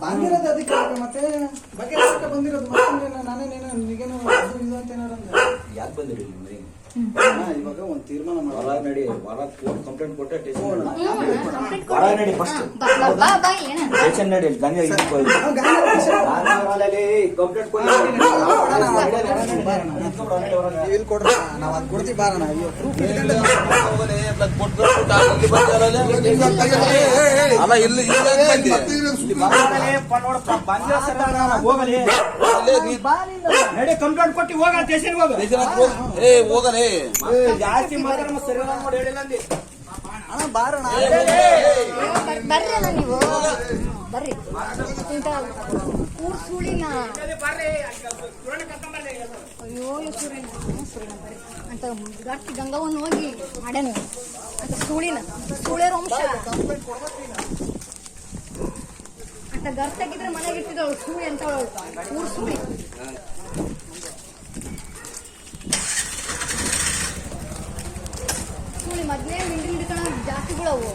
ಬಂದಿರೋದು ಅದಕ್ಕೆ ಮತ್ತೆ ಬಗ್ಗೆ ಬಂದಿರೋದು ನಾನೇನೇನೋ ಈಗೇನು ಅದು ಇದು ಅಂತ ಏನಾರ ಯಾಕೆ ಬಂದಿರಿ ಮನೆ ಇವಾಗ ಒಂದು ತೀರ್ಮಾನ ಹೊರ ನಡಿ ಹೊರ ಕಂಪ್ಲೇಂಟ್ ಕೊಟ್ಟೆ ಹೊರ ನಡಿ ಫಸ್ಟ್ ಸ್ಟೇಷನ್ ನಡಿ ಗಂಜಾ ಕಂಪ್ಲೇಂಟ್ ಇಲ್ಲಿ ಕೊಡ್ರಿ ನಾವು ಅದು ಕೊಡ್ತೀವಿ ಬಾರಣ ಅಯ್ಯೋ ಅಲ್ಲ ಇಲ್ಲಿ ನಡಿ ಕಂಪ್ಲೇಂಟ್ ಕೊಟ್ಟು ಹೋಗ ಸ್ಟೇಷನ್ ಹೋಗಲೇ ಜಾಸ್ತಿ ಮಾತಾಡ ಸರಿ ನೋಡಿ ಹೇಳಿಲ್ಲ ಅಣ್ಣ ಬಾರಣ ಬರ್ರಿ ಅಲ್ಲ ನೀವು ಬರ್ರಿ ಇಂತ ಊರ್ ಸುಳಿನ ಅಯ್ಯೋ ಸುರೇನ ಬರ್ರಿ ಅಂತ ಗಟ್ಟಿ ಗಂಗವನ್ನ ಹೋಗಿ ಮಾಡ್ಯಾನ ಅಂತ ಸುಳೇರ ವಂಶ ಅಂತ ಗರ್ತಾಗಿದ್ರೆ ಮನೆಗೆ ಇಟ್ಟಿದ್ದವಳು ಸುಳಿ ಅಂತ ಊರ್ ಸುಳಿ ಸುಳಿ ಮೊದ್ಲೇ ಹಿಂದಿನ ಜಾತಿಗಳವು